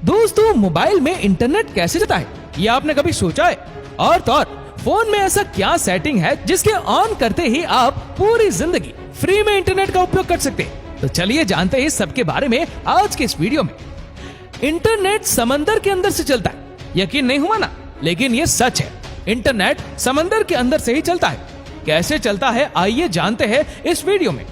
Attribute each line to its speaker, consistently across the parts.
Speaker 1: दोस्तों, मोबाइल में इंटरनेट कैसे चलता है ये आपने कभी सोचा है? और तो और फोन में ऐसा क्या सेटिंग है जिसके ऑन करते ही आप पूरी जिंदगी फ्री में इंटरनेट का उपयोग कर सकते हैं? तो चलिए जानते हैं सबके बारे में आज के इस वीडियो में। इंटरनेट समंदर के अंदर से चलता है, यकीन नहीं हुआ ना? लेकिन ये सच है, इंटरनेट समंदर के अंदर से ही चलता है। कैसे चलता है आइए जानते हैं इस वीडियो में।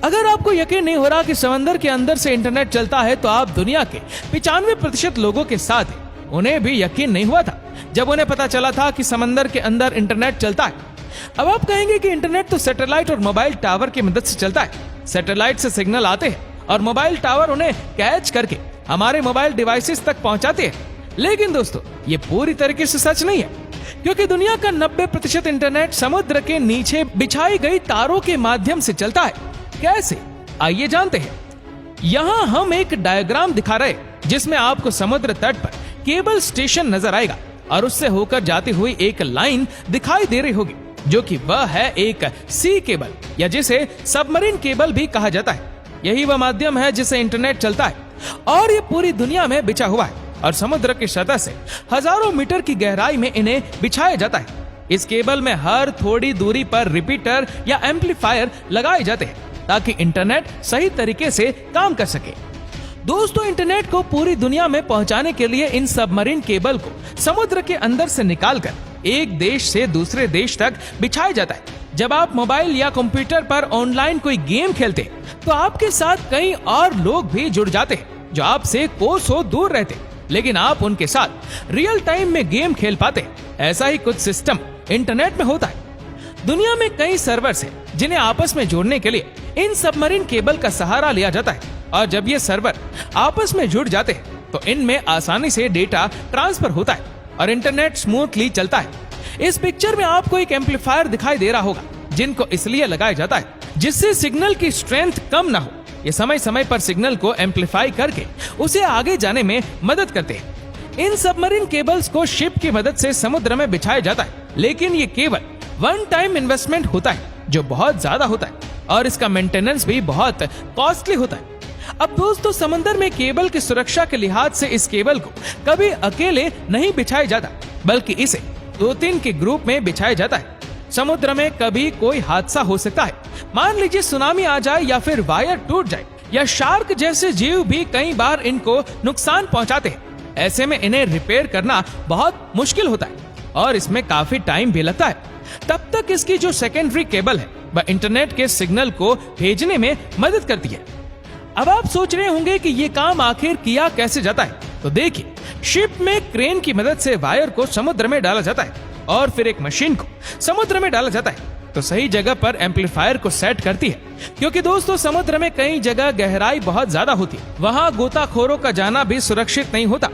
Speaker 1: अगर आपको यकीन नहीं हो रहा कि समंदर के अंदर से इंटरनेट चलता है तो आप दुनिया के 95% लोगों के साथ हैं। उन्हें भी यकीन नहीं हुआ था जब उन्हें पता चला था कि समंदर के अंदर इंटरनेट चलता है। अब आप कहेंगे कि इंटरनेट तो सैटेलाइट और मोबाइल टावर की मदद से चलता है। सैटेलाइट से सिग्नल आते हैं और मोबाइल टावर उन्हें कैच करके हमारे मोबाइल डिवाइसेस तक पहुंचाते हैं। लेकिन दोस्तों, ये पूरी तरीके से सच नहीं है, क्योंकि दुनिया का 90% इंटरनेट समुद्र के नीचे बिछाई गई तारों के माध्यम से चलता है। कैसे? आइए जानते हैं। यहाँ हम एक डायग्राम दिखा रहे जिसमें आपको समुद्र तट पर केबल स्टेशन नजर आएगा और उससे होकर जाती हुई एक लाइन दिखाई दे रही होगी, जो कि वह है एक सी केबल या जिसे सबमरीन केबल भी कहा जाता है। यही वह माध्यम है जिससे इंटरनेट चलता है और ये पूरी दुनिया में बिछा हुआ है और समुद्र की सतह से हजारों मीटर की गहराई में इन्हें बिछाया जाता है। इस केबल में हर थोड़ी दूरी पर रिपीटर या एम्पलीफायर लगाए जाते हैं ताकि इंटरनेट सही तरीके से काम कर सके। दोस्तों, इंटरनेट को पूरी दुनिया में पहुंचाने के लिए इन सबमरीन केबल को समुद्र के अंदर से निकालकर एक देश से दूसरे देश तक बिछाया जाता है। जब आप मोबाइल या कंप्यूटर पर ऑनलाइन कोई गेम खेलते हैं तो आपके साथ कई और लोग भी जुड़ जाते हैं जो आपसे कोसों दूर रहते हैं, लेकिन आप उनके साथ रियल टाइम में गेम खेल पाते हैं। ऐसा ही कुछ सिस्टम इंटरनेट में होता है। दुनिया में कई सर्वर्स हैं जिन्हें आपस में जोड़ने के लिए इन सबमरीन केबल का सहारा लिया जाता है और जब ये सर्वर आपस में जुड़ जाते हैं तो इनमें आसानी से डेटा ट्रांसफर होता है और इंटरनेट स्मूथली चलता है। इस पिक्चर में आपको एक एम्पलीफायर दिखाई दे रहा होगा, जिनको इसलिए लगाया जाता है जिससे सिग्नल की स्ट्रेंथ कम ना हो। ये समय समय पर सिग्नल को एम्पलीफाई करके उसे आगे जाने में मदद करते हैं। इन सबमरीन केबल्स को शिप की मदद से समुद्र में बिछाया जाता है, लेकिन ये केवल वन टाइम इन्वेस्टमेंट होता है जो बहुत ज्यादा होता है और इसका मेंटेनेंस भी बहुत कॉस्टली होता है। अब दोस्तों, समंदर में केबल की सुरक्षा के लिहाज से इस केबल को कभी अकेले नहीं बिछाया जाता, बल्कि इसे 2-3 के ग्रुप में बिछाया जाता है। समुद्र में कभी कोई हादसा हो सकता है, मान लीजिए सुनामी आ जाए या फिर वायर टूट जाए या शार्क जैसे जीव भी कई बार इनको नुकसान पहुंचाते हैं। ऐसे में इन्हें रिपेयर करना बहुत मुश्किल होता है और इसमें काफी टाइम भी लगता है। तब तक इसकी जो सेकेंडरी केबल है वह इंटरनेट के सिग्नल को भेजने में मदद करती है। अब आप सोच रहे होंगे कि ये काम आखिर किया कैसे जाता है, तो देखिए, शिप में क्रेन की मदद से वायर को समुद्र में डाला जाता है और फिर एक मशीन को समुद्र में डाला जाता है तो सही जगह पर एम्पलीफायर को सेट करती है। क्योंकि दोस्तों, समुद्र में कई जगह गहराई बहुत ज्यादा होती है, वहाँ गोताखोरों का जाना भी सुरक्षित नहीं होता,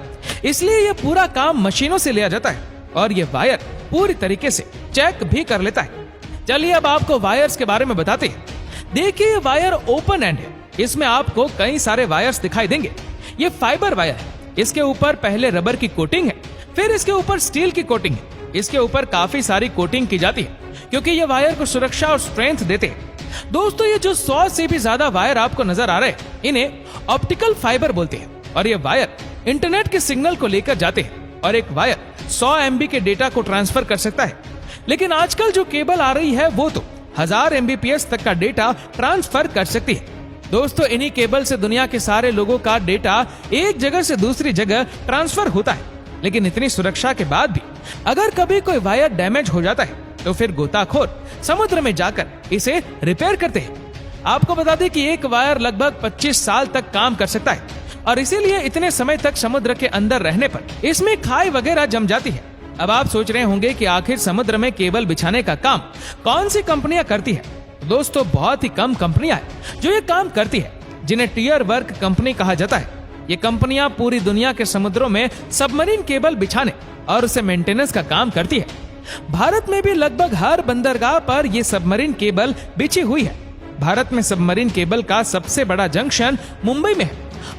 Speaker 1: इसलिए ये पूरा काम मशीनों से लिया जाता है और ये वायर पूरी तरीके से चेक भी कर लेता है। चलिए अब आपको वायर्स के बारे में बताते हैं। देखिए, वायर ओपन एंड है, इसमें आपको कई सारे वायर्स दिखाई देंगे। ये फाइबर वायर है, इसके ऊपर पहले रबर की कोटिंग है, फिर इसके ऊपर स्टील की कोटिंग है। इसके ऊपर काफी सारी कोटिंग की जाती है क्योंकि ये वायर को सुरक्षा और स्ट्रेंथ देते हैं। दोस्तों, ये जो 100 से भी ज्यादा वायर आपको नजर आ रहे हैं, इन्हें ऑप्टिकल फाइबर बोलते हैं और ये वायर इंटरनेट के सिग्नल को लेकर जाते हैं और एक वायर 100 MB के डेटा को ट्रांसफर कर सकता है। लेकिन आजकल जो केबल आ रही है वो तो 1000 MBPS तक का डेटा ट्रांसफर कर सकती है। दोस्तों, इन्हीं केबल से दुनिया के सारे लोगों का डेटा एक जगह से दूसरी जगह ट्रांसफर होता है। लेकिन इतनी सुरक्षा के बाद भी अगर कभी कोई वायर डैमेज हो जाता है तो फिर गोताखोर समुद्र में जाकर इसे रिपेयर करते हैं। आपको बता दें कि एक वायर लगभग 25 साल तक काम कर सकता है और इसीलिए इतने समय तक समुद्र के अंदर रहने पर इसमें खाई वगैरह जम जाती है। अब आप सोच रहे होंगे कि आखिर समुद्र में केबल बिछाने का काम कौन सी कंपनियां करती है? दोस्तों, बहुत ही कम कंपनियां हैं जो ये काम करती है, जिन्हें टियर वर्क कंपनी कहा जाता है। ये कंपनियां पूरी दुनिया के समुद्रों में सबमरीन केबल बिछाने और उसे मेंटेनेंस का काम करती है। भारत में भी लगभग हर बंदरगाह पर ये सबमरीन केबल बिछी हुई है। भारत में सबमरीन केबल का सबसे बड़ा जंक्शन मुंबई में है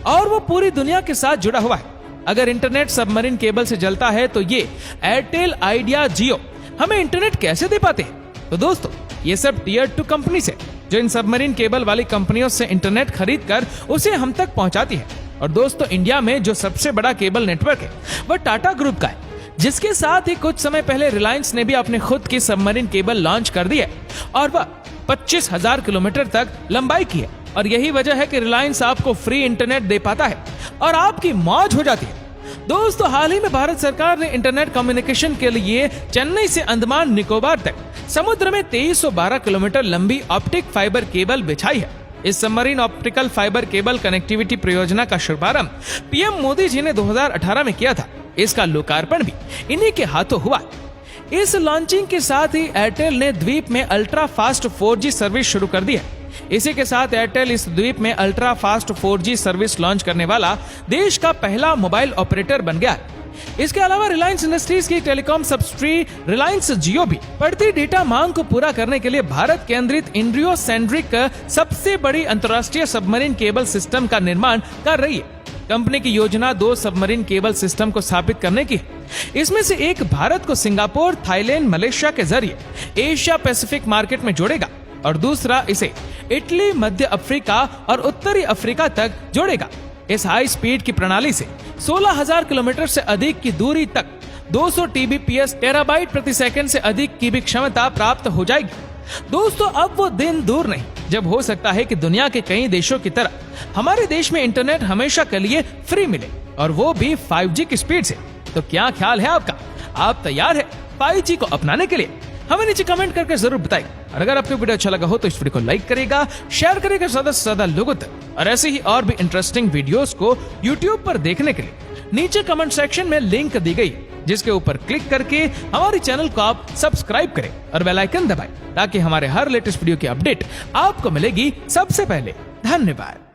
Speaker 1: और वो पूरी दुनिया के साथ जुड़ा हुआ है। अगर इंटरनेट सबमरीन केबल से चलता है तो ये एयरटेल, आइडिया, जियो हमें इंटरनेट कैसे दे पाते हैं? तो दोस्तों, ये सब टियर 2 कंपनी से जो इन सबमरीन केबल वाली कंपनियों से इंटरनेट खरीद कर उसे हम तक पहुंचाती है। और दोस्तों इंडिया में जो सबसे बड़ा केबल नेटवर्क है वह टाटा ग्रुप का है, जिसके साथ ही कुछ समय पहले रिलायंस ने भी अपने खुद की सबमरीन केबल लॉन्च कर दी है और वह 25,000 किलोमीटर तक लंबाई की है। और यही वजह है कि रिलायंस आपको फ्री इंटरनेट दे पाता है और आपकी मौज हो जाती है। दोस्तों हाल ही में भारत सरकार ने इंटरनेट कम्युनिकेशन के लिए चेन्नई से अंडमान निकोबार तक समुद्र में 2312 किलोमीटर लंबी ऑप्टिक फाइबर केबल बिछाई है। इस submarine optical fibre cable connectivity परियोजना का शुभारंभ पीएम मोदी जी ने 2018 में किया था। इसका लोकार्पण भी इन्हीं के हाथों हुआ। इस लॉन्चिंग के साथ ही एयरटेल ने द्वीप में अल्ट्रा फास्ट 4G सर्विस शुरू कर दी है। इसी के साथ एयरटेल इस द्वीप में ultra fast 4G service launch करने वाला देश का पहला मोबाइल ऑपरेटर बन गया है। इसके अलावा रिलायंस इंडस्ट्रीज की टेलीकॉम सब्सिडरी रिलायंस जियो भी बढ़ती डेटा मांग को पूरा करने के लिए भारत केंद्रित इंडियो सेंट्रिक सबसे बड़ी अंतर्राष्ट्रीय सबमरीन केबल सिस्टम का निर्माण कर रही है। कंपनी की योजना 2 सबमरीन केबल सिस्टम को स्थापित करने की है। इसमें से एक भारत को सिंगापुर, थाईलैंड, मलेशिया के जरिए एशिया पैसिफिक मार्केट में जोड़ेगा और दूसरा इसे इटली, मध्य अफ्रीका और उत्तरी अफ्रीका तक जोड़ेगा। इस हाई स्पीड की प्रणाली से 16,000 किलोमीटर से अधिक की दूरी तक 200 TBps टेराबाइट प्रति सेकंड से अधिक की भी क्षमता प्राप्त हो जाएगी। दोस्तों अब वो दिन दूर नहीं जब हो सकता है कि दुनिया के कई देशों की तरह हमारे देश में इंटरनेट हमेशा के लिए फ्री मिले और वो भी 5G की स्पीड से। तो क्या ख्याल है आपका? आप तैयार है 5G को अपनाने के लिए? हमें नीचे कमेंट करके जरूर बताइए। और अगर आपको वीडियो अच्छा लगा हो तो इस वीडियो को लाइक करेगा, शेयर करेगा ज्यादा से ज्यादा लोगों तक। और ऐसे ही और भी इंटरेस्टिंग वीडियोस को YouTube पर देखने के लिए नीचे कमेंट सेक्शन में लिंक दी गई, जिसके ऊपर क्लिक करके हमारे चैनल को आप सब्सक्राइब करें और बेल आइकन दबाएं ताकि हमारे हर लेटेस्ट वीडियो की अपडेट आपको मिलेगी सबसे पहले। धन्यवाद।